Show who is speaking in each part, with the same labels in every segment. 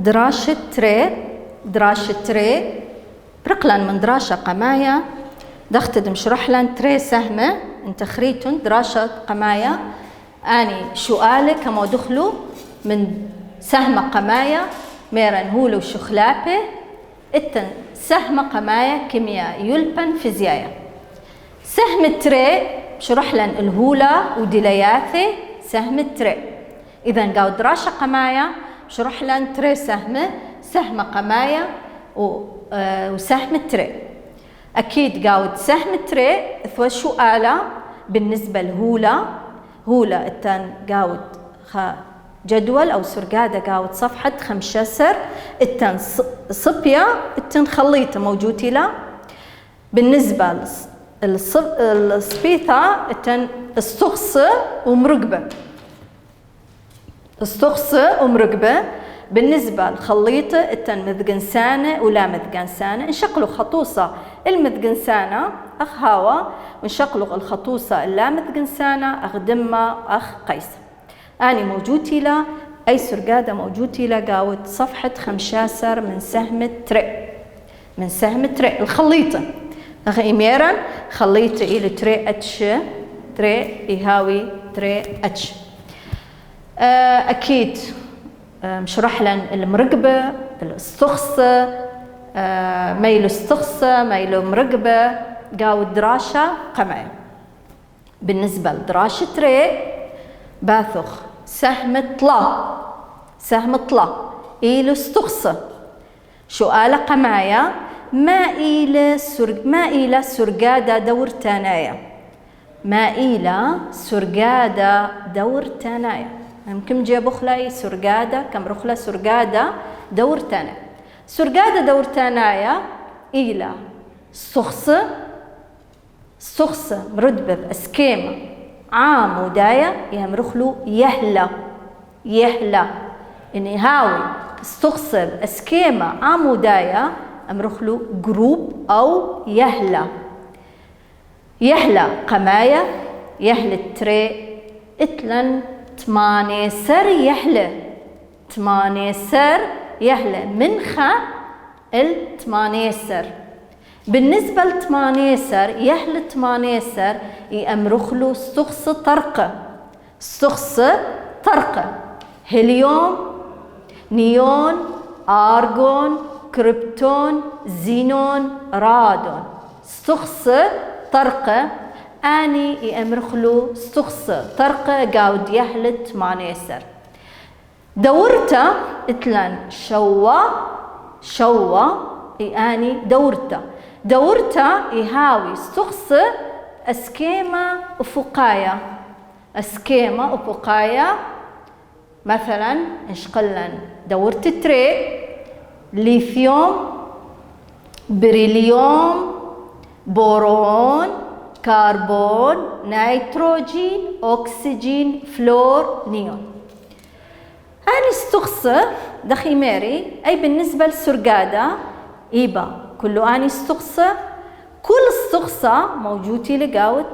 Speaker 1: دراشة تري برقلن من دراشة قماية دختدم شرحلن تري سهمة انت خريتن دراشة قماية اني سؤالي كما دخلوا من سهمة قماية ميرن هولو شخلابة اتن سهمة قماية كيمياء يلبن فيزياء سهم تري شرحلن الهولة ودلياثي سهم تري اذا قاو دراشة قماية شرحلن تري سهم قماية وسهم تري أكيد قاود سهم تري ثوى سؤالة بالنسبة لهولة التان قاود جدول أو سرقادة قاود صفحة 15 التان صبية التان خليطة موجودة له بالنسبة للصبيثة التان استخصة ومرقبة بالنسبة للخليطة التن مذقنسانة ولا مذقنسانة نشقلوا خطوصة المذقنسانة أخ هاوا ونشقلوا الخطوصة اللا مذقنسانة أخ دمة أخ قيس أني موجودي لا أي سرقادة موجودي لا قاود صفحة 15 من سهم تري الخليطة أخ إميرا خليطة إلى تري أتش تري يهاوي تري أتش أكيد مشرح لن المرقبة الاستخصة ميل استخصة ميل مرقبة قاو دراشة قماية بالنسبة لدراشة تري باثخ سهم طلا إلى استخصة سؤال قماية ما إلى سرقادة دور تانايا ما إلى سرقادة دور تانايا ممكن جيبو خلاي سرقادة كم رخلة سرقادة دور تانا سرقادة دور تانايا إلى استخصة مردبة بأسكيمة عام ودايا يمرخلو يهلا إني هاوي استخصة بأسكيمة عام ودايا أمرخلو جروب أو يهلا قماية يهل تري اتلن 8 سر يهلا منخا 8 سر بالنسبة ل8 سر يهل 8 سر يأمرخلو استخصة طرقة هيليوم نيون أرغون كريبتون زينون رادون استخصة طرقة أني يأمرخلو استخصة طرقة قاود يهلت 8 سر دورتا اتلان شوا أني دورتا يهاوي استخصة أسكيمة أفقايا مثلا نشقلن دورت تري ليثيوم بريليوم بورون كربون نيتروجين أكسجين فلور نيون هاني استخصة دخي ماري أي بالنسبة للسرقادة إيبا كله أني استخصة كل استخصة موجودة لقاود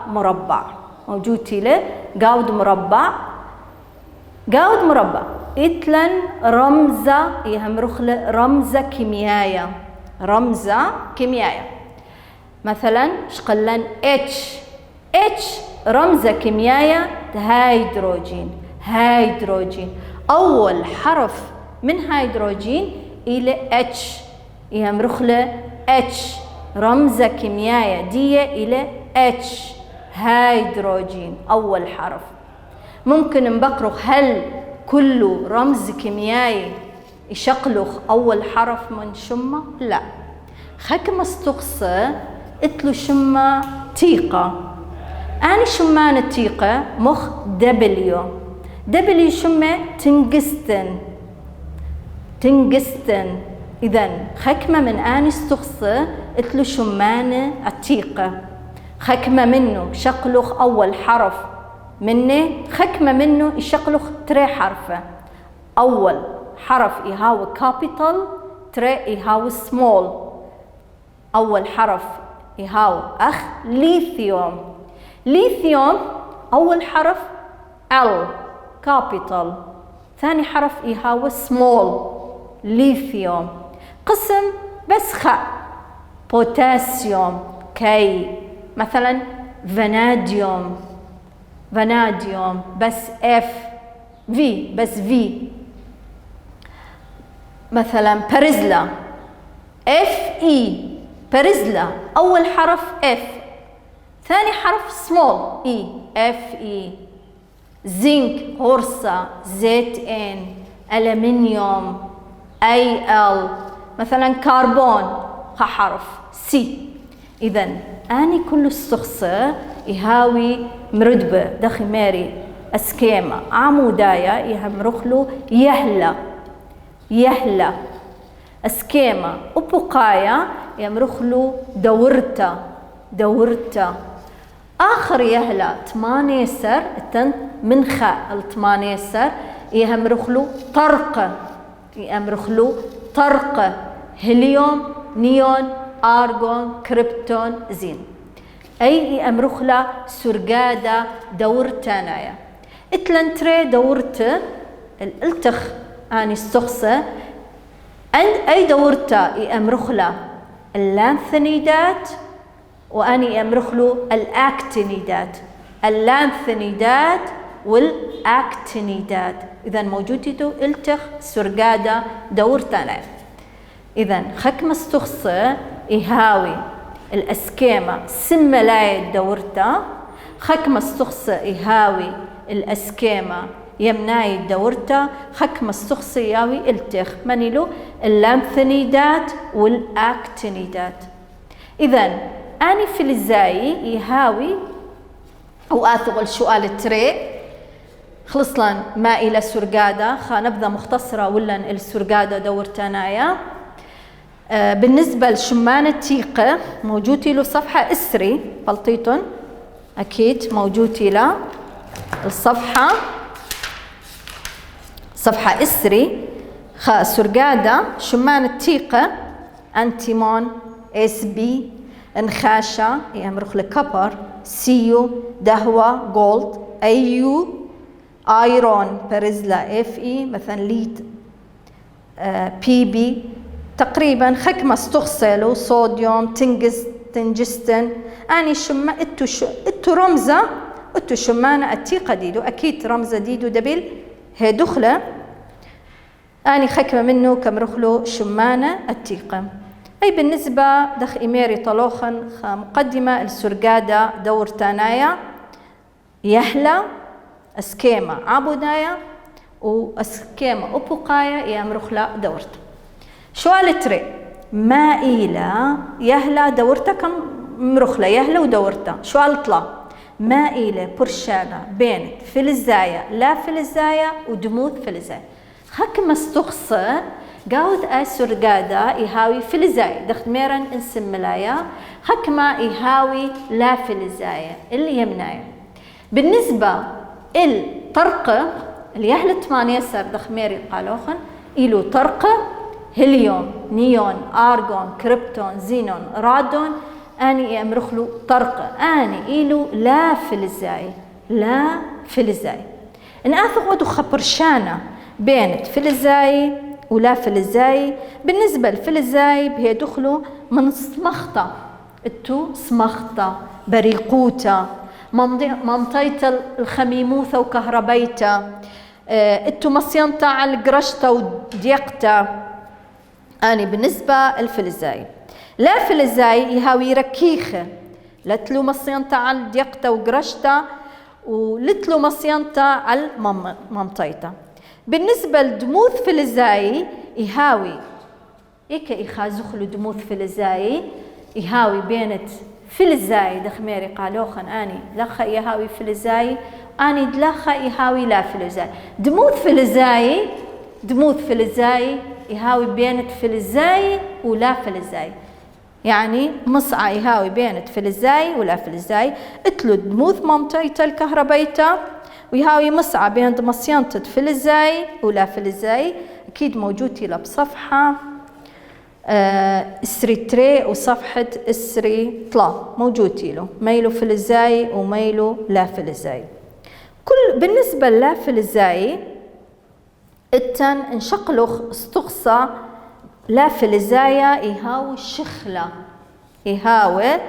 Speaker 1: مربع موجودة لقاود مربع إتلن رمزة يهمرخل رمزة كيميائية مثلا شقلن H رمزة كيميائية هيدروجين أول حرف من هيدروجين إلى H يهمرخل H رمزة كيميائية دي إلى H هيدروجين أول حرف ممكن نبقرخ هل كل رمز كيميائي يشقلخ أول حرف من شمة؟ لا خكم استخصة اتلو شمة تيقة أني شمان التيقة مخ دبليو شمة تنقستن إذن خكمة من أني استخصة اتلو شمان التيقة خكمة منه شقلخ أول حرف منه خكمة منه يشقلخ تري حرفة أول حرف يهاو كابيتال تري يهاو سمول أول حرف يهاو أخ ليثيوم أول حرف L كابيتال ثاني حرف يهاو سمول ليثيوم. قسم بس خاء، بوتاسيوم، كي. مثلا فاناديوم، فاناديوم بس اف، في بس في. مثلا باريزلا، اف اي، باريزلا اول حرف اف، ثاني حرف سمول اي، اف اي. زنك، هورسا، زيت ان، ألمنيوم، اي ال. مثلا كربون حرف سي. اذا اني كل الشخصة يهاوي مرتبة دخي ماري اسكيما عمودايا يهمرخلو يهلا، يهلا اسكيما وبقايا يمرخلو دورتا، دورتا. آخر يهلا تمانيسر التن من خاء التمانيسر يهمرخلو طرقة، يهمرخلو طرقة. هيليوم، نيون، آرغون، كريبتون، زين. أي يأمرخلا سرقادة دورتانايا. اتلنتري دورت الالتخ اني السخصة أي دورتا يأمرخلا اللانثنيدات وأني يأمرخلو الأكتينيدات، اللانثنيدات والأكتينيدات. إذا موجودتو التخ سرقادة دورتانايا. إذا خكمة السخصة يهاوي الأسكيمة سملاية دورتا، خكمة السخصة يهاوي الأسكيمة يمناي دورتا، خكمة السخصة يهاوي التخ منيلو اللانثنيدات والأكتينيدات. إذا أني في الزاي يهاوي وآثغ السؤال التري خلصنا ما إلى سرقادة. نبذة مختصرة ولا السرقادة دورتانايا. بالنسبة لشمان التيقة موجود له صفحة إسري بلطيتن، أكيد موجود له الصفحة، صفحة إسري. سرقادة شمان التيقة أنتيمون، اس بي، انخاشة يمرخ لكبر، سيو، دهوة، جولد، ايو، ايرون، باريزلا، اف اي. مثلا ليد، بي بي. تقريبا خكمة استغسلوا صوديوم، تنجستن. اني شما اتو رمزة اتو شمانة التيقة ديدو، اكيد رمزة ديدو دبل هي دخلة. اني خكمة منه كمرخلو شمانة التيقة. أي بالنسبة دخ إميري طلوخن مقدمة السرقادة دورتانايا يهلا أسكيمة عبودايا وأسكيمة أبقايا يامرخلا دورت. سؤال تري ما إلى يهلا دورتا كم مرخلا يهلا ودورتا. سؤال طلا ما إلى برشانة بين فلزايا لا فلزايا ودموث فلزايا. حكم استخصى قاود سرقادة يهاوي فلزايا دخت ميرن انسم ملايا، حكمة يهاوي لا فلزايا اللي يمنايا. بالنسبة الطرقة اللي يهل 8 سر دخ ميري قالوخن إلو طرقة هيليوم، نيون، آرغون، كريبتون، زينون، رادون. أني أمرخلو طرقة أني إلو لا فلزايا، لا فلزايا. إن آثق ودو خبرشانة بينت فلزاي ولا فلزاي. بالنسبة للفلزاي بهي دخلوا من سمخطة، اتو سمخطة، بريقوتة، منطية الخميموثة وكهربيتة، اتو مصينطة على القرشتة وديقتة. اني بالنسبة الفلزاي لا فلزاي يهاوي ركيخة، لتلو مصينطة على الديقتة وقرشتة ولتلو مصينطة على منطيتة. بالنسبة لدموث فلزاي يهاوي إيكا إخازخلو دموث فلزاي يهاوي بينت فلزاي دخميري قالوخن أني لخا يهاوي فلزاي أني دلخا يهاوي لا فلزاي. دموث فلزاي يهاوي بينت فلزاي ولا فلزاي، يعني مصعة يهاوي بينت فلزاي ولا فلزاي. اتلو دموث منطيته الكهربيته ويهاوي مصعة بين مصيانتة فلزاي ولا فلزاي. أكيد موجود له بصفحة إسري تري وصفحة إسري طلا موجود له ميلو فلزاي وميلو لا فلزاي. بالنسبة لا فلزاي التن انشقلخ استقصى لا فلزايا يهاوي شخلة، يهاوي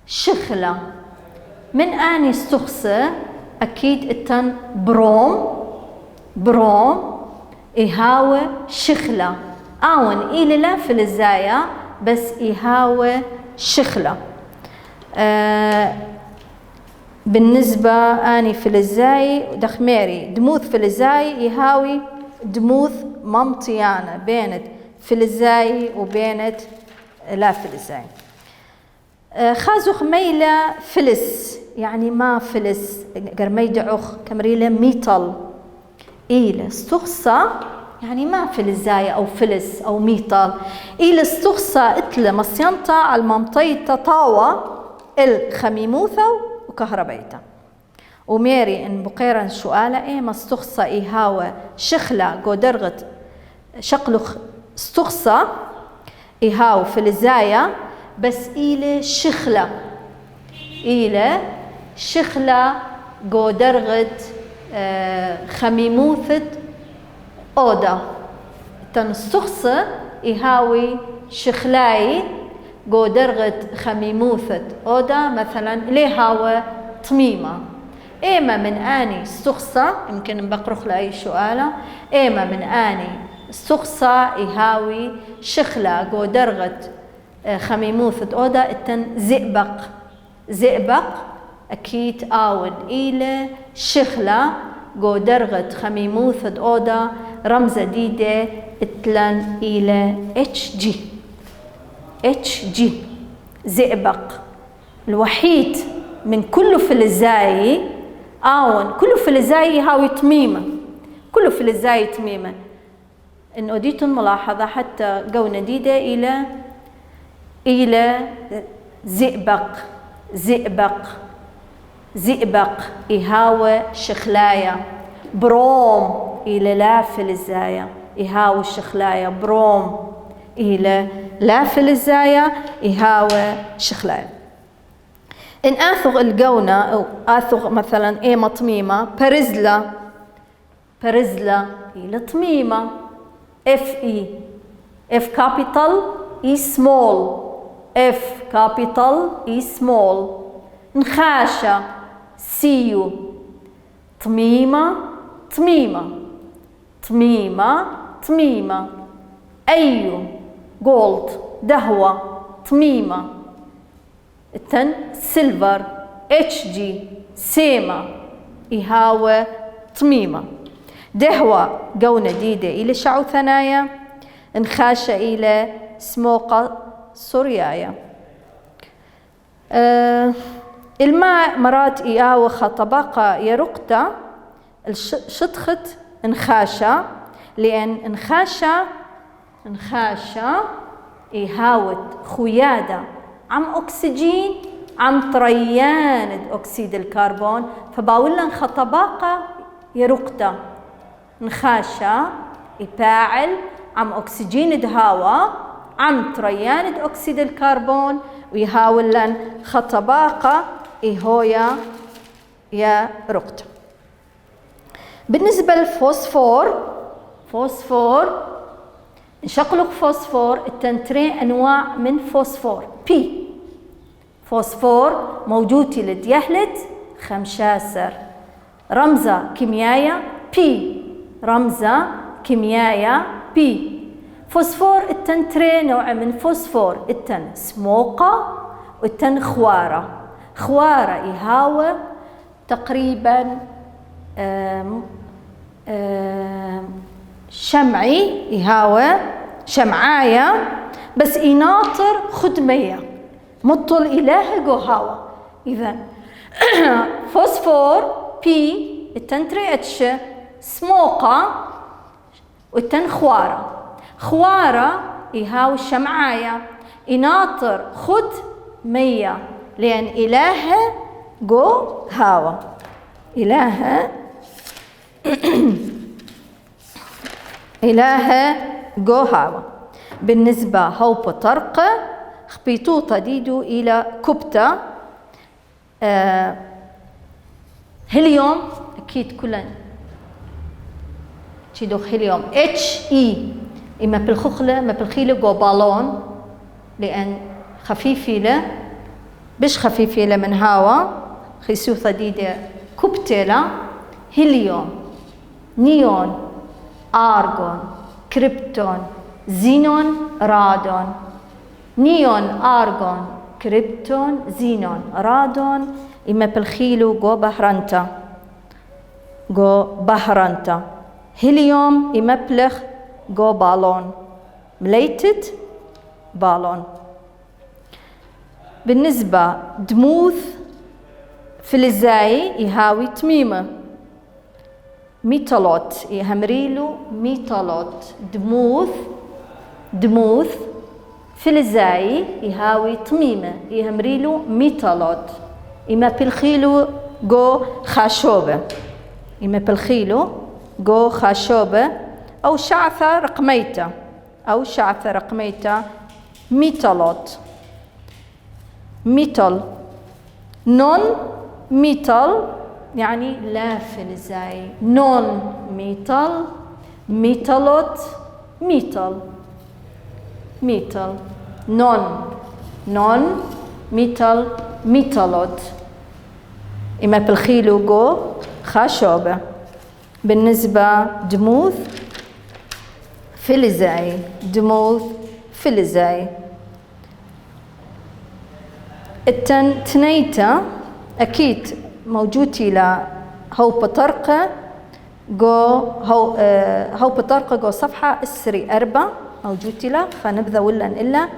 Speaker 1: شخلة. من اني استخصى اكيد التن بروم، بروم يهاوي شخلة. اون الى لا فلزايا بس يهاوي شخلة. بالنسبة اني فلزاي دخميري دموث فلزاي يهاوي دموث ممطيانة بينت فلزاي وبينت لا فلزاي. خازوخ ميلة فلس يعني ما فلس قرمي دعوخ كمريلة ميتل إيلة استخصى يعني ما فلزاية أو فلس أو ميتل. إيلة استخصى إتلة مصيانتا على الممطية طاوة الخميموثة وكهربيتا. وميري إن بقيرا سؤالة إيه ما استخصى إيهاوة شخلة قدرغت شقلخ استخصى إيهاو فلزاية بس إيلة شخلة، إيلة شخلة قدرغت خميموثة أودا. تنستخصى إيهاوي شخلاي قدرغت خميموثة أودا مثلا ليهاوة طميمة. إيما من آني استخصى يمكن بقرخ لأي سؤالة إيما من آني استخصى إيهاوي شخلة قدرغت خميموثة أودا التن زئبق، زئبق أكيد آون إيلة شخلة قدرغت خميموثة أودا رمزة ديدة اتلن إيلة HG، HG زئبق. الوحيد من كله فلزاي آون كله فلزاي هاوي تميمة، كله فلزاي تميمة. إن أوديتم ملاحظة حتى قونا ديدة إلى زئبق، زئبق زئبق إهاوى شخلايا. بروم إلى لا فلزايا إهاوى شخلايا، بروم إلى لا فلزايا إهاوى شخلايا. إن آثغ القونة أو آثغ مثلا إيه مطميمة برزلة، برزلة إلى طميمة FE، F capital E small، F capital E small. نخاشة سيو طميمة، طميمة طميمة طميمة. أيو جولد دهوة طميمة. التن سيلفر HG سيمة إهاوة طميمة. دهوة قونة ديدة إلى شعو ثنايا. نخاشة إلى سموقة سوريايا. الماء مرات إياوة خطباقة يرقتا الشطخت نخاشة لأن نخاشة إيهاوة خيادة عم أكسجين عم طريان أكسيد الكربون فباولن خطباقة يرقتا نخاشة يفاعل عم أكسجين دهاوة عم طريان أكسيد الكربون ويهاولن خطباقة إيهويا يا رقتا. بالنسبة للفوسفور، فوسفور نشقلق فوسفور التنترين أنواع من فوسفور بي. فوسفور موجود لديهلت خمشاسر رمزة كيميائية بي، رمزة كيميائية بي. فوسفور التنترين نوع من فوسفور التن سموقة والتن خوارة. خوارة يهاوى تقريبا شمعي يهاوى شمعاية بس يناطر خدمية مطل إله قهاوى. إذن فوسفور بي التنتري اتش سموقة والتن خوارة. خوارة يهاوى شمعاية يناطر خد مية لأن إله قو هاوى إله إله جوهاوة. بالنسبة هو بطرقة خبيطوطة ديدو إلى كبتة هيليوم أكيد كلن تشيدو هيليوم HE إما بالخخلة ما بالخيلة جو بالون لأن خفيفة له بش خفيفة له من هوا خيسو ثديدة كوبتيلا هيليوم نيون آرغون كريبتون زينون رادون نيون آرغون كريبتون زينون رادون إما بالخيلو جو بهرنتا هيليوم إما بلخ جو بالون مليتت بالون. بالنسبة دموث فلزاي يهاوي تميمة ميتالوت يهمريلو ميتالوت دموث فلزاي يهاوي تميمة يهمريلو ميتالوت إما بالخيلو جو خاشوبة إما بالخيلو جو خاشوبة أو شعثة رقميتة ميتالوت ميتال نون ميتال يعني لا فلزاي نون ميتال ميتالوت ميتال نون ميتال ميتالوت إما بالخيلو جو خاشوبة. بالنسبة دموث فلزاي تنيتا أكيد موجودي لا هو بطرقة هو بطرقة جو صفحة إسري 4 موجودي لا فنبذا ولا إلا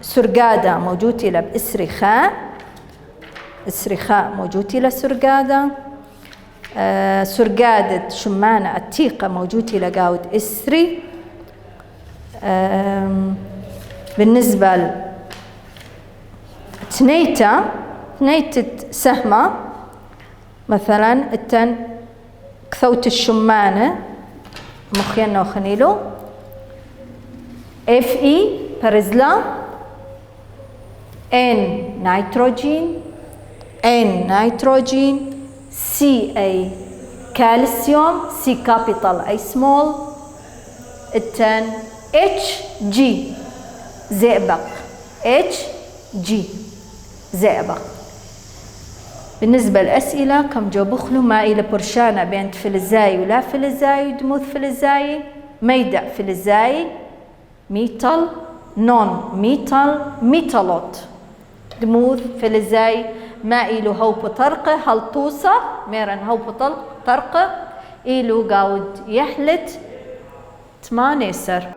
Speaker 1: سرقادة موجودي لا بإسري خاء موجودي لا سرقادة سرقادة شمانة التيقة موجودي لا قاود إسري. بالنسبة تنيتة سهمة مثلا كثوت الشمانة مخينا وخنيلو Fe برزلا N نيتروجين Ca كالسيوم C capital A small Hg زئبق بالنسبة للأسئلة كم جو بخلو ما إلى برشانة بين فلزاي ولا فلزاي دموث فلزاي ميدع فلزاي ميتال نون ميتال ميتالوت دموث فلزاي ما إلو هو بطرقة هل توصى ميرن هو بطرقة إلو قاود يحلت 8 سر